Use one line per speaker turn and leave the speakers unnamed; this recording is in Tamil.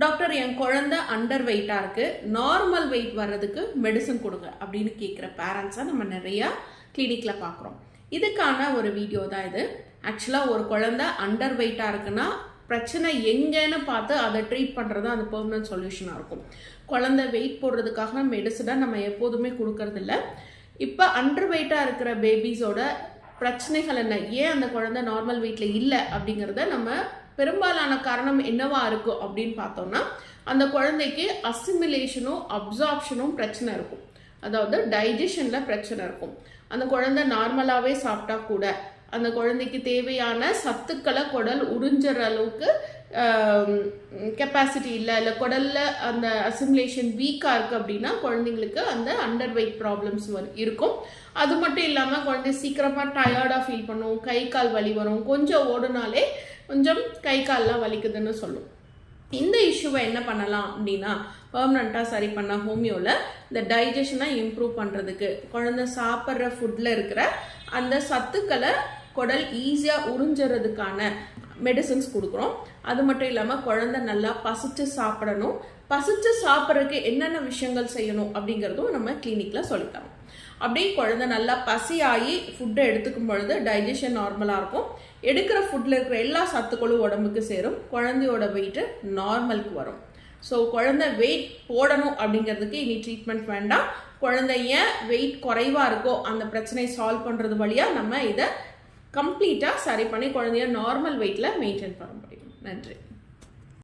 டாக்டர் என் குழந்தை அண்டர் வெயிட்டாக இருக்குது, நார்மல் வெயிட் வர்றதுக்கு மெடிசன் கொடுங்க அப்படின்னு கேட்குற பேரண்ட்ஸை நம்ம நிறையா கிளினிக்கில் பார்க்குறோம். இதுக்கான ஒரு வீடியோ தான் இது. ஆக்சுவலாக ஒரு குழந்தை அண்டர் வெயிட்டாக இருக்குன்னா பிரச்சனை எங்கன்னு பார்த்து அதை ட்ரீட் பண்ணுறது அந்த பெர்மனன்ட் சொல்யூஷனாக இருக்கும். குழந்தை வெயிட் போடுறதுக்காக மெடிசனை நம்ம எப்போதுமே கொடுக்கறதில்ல. இப்போ அண்டர் வெயிட்டாக இருக்கிற பேபிஸோட பிரச்சனைகள் என்ன, ஏன் அந்த குழந்தை நார்மல் வெயிட்டில் இல்லை அப்படிங்கிறத நம்ம பெரும்பாலான காரணம் என்னவா இருக்கும் அப்படின்னு பார்த்தோம்னா, அந்த குழந்தைக்கு அசிமிலேஷனும் அப்சார்ப்ஷனும் பிரச்சனை இருக்கும். அதாவது டைஜஷனில் பிரச்சனை இருக்கும். அந்த குழந்தை நார்மலாகவே சாப்பிட்டா கூட அந்த குழந்தைக்கு தேவையான சத்துக்களை குடல் உறிஞ்சுற அளவுக்கு கெப்பாசிட்டி இல்லை, குடலில் அந்த அசிமுலேஷன் வீக்காக இருக்குது அப்படின்னா குழந்தைங்களுக்கு அந்த அண்டர் வெயிட் ப்ராப்ளம்ஸ் இருக்கும். அது மட்டும் இல்லாமல் குழந்தை சீக்கிரமாக டயர்டாக ஃபீல் பண்ணும், கை கால் வலி வரும், கொஞ்சம் ஓடுனாலே கொஞ்சம் கை கால்லாம் வலிக்குதுன்னு சொல்லும். இந்த இஷ்யூவை என்ன பண்ணலாம் அப்படின்னா, பெர்மனண்ட்டாக சரி பண்ண ஹோமியோவில் இந்த டைஜஷனை இம்ப்ரூவ் பண்ணுறதுக்கு குழந்தை சாப்பிட்ற ஃபுட்டில் இருக்கிற அந்த சத்துக்களை குடல் ஈஸியாக உறிஞ்சுறதுக்கான மெடிசன்ஸ் கொடுக்குறோம். அது மட்டும் இல்லாமல் குழந்தை நல்லா பசிச்சு சாப்பிடணும், பசிச்சு சாப்பிட்றதுக்கு என்னென்ன விஷயங்கள் செய்யணும் அப்படிங்கிறதும் நம்ம கிளினிக்கில் சொல்லித்தரோம். அப்படியே குழந்தை நல்லா பசியாகி ஃபுட்டை எடுத்துக்கும் பொழுது டைஜஷன் நார்மலாக இருக்கும். எடுக்கிற ஃபுட்டில் இருக்கிற எல்லா சத்துக்களும் உடம்புக்கு சேரும், குழந்தையோட வெயிட்டு நார்மலுக்கு வரும். ஸோ குழந்தை வெயிட் போடணும் அப்படிங்கிறதுக்கு இனி ட்ரீட்மெண்ட் வேண்டாம். குழந்தை ஏன் வெயிட் குறைவாக இருக்கோ அந்த பிரச்சனையை சால்வ் பண்ணுறது வழியாக நம்ம இதை கம்ப்ளீட்டாக சரி பண்ணி குழந்தைய நார்மல் வெயிட்டில் மெயின்டைன் பண்ண முடியும். நன்றி.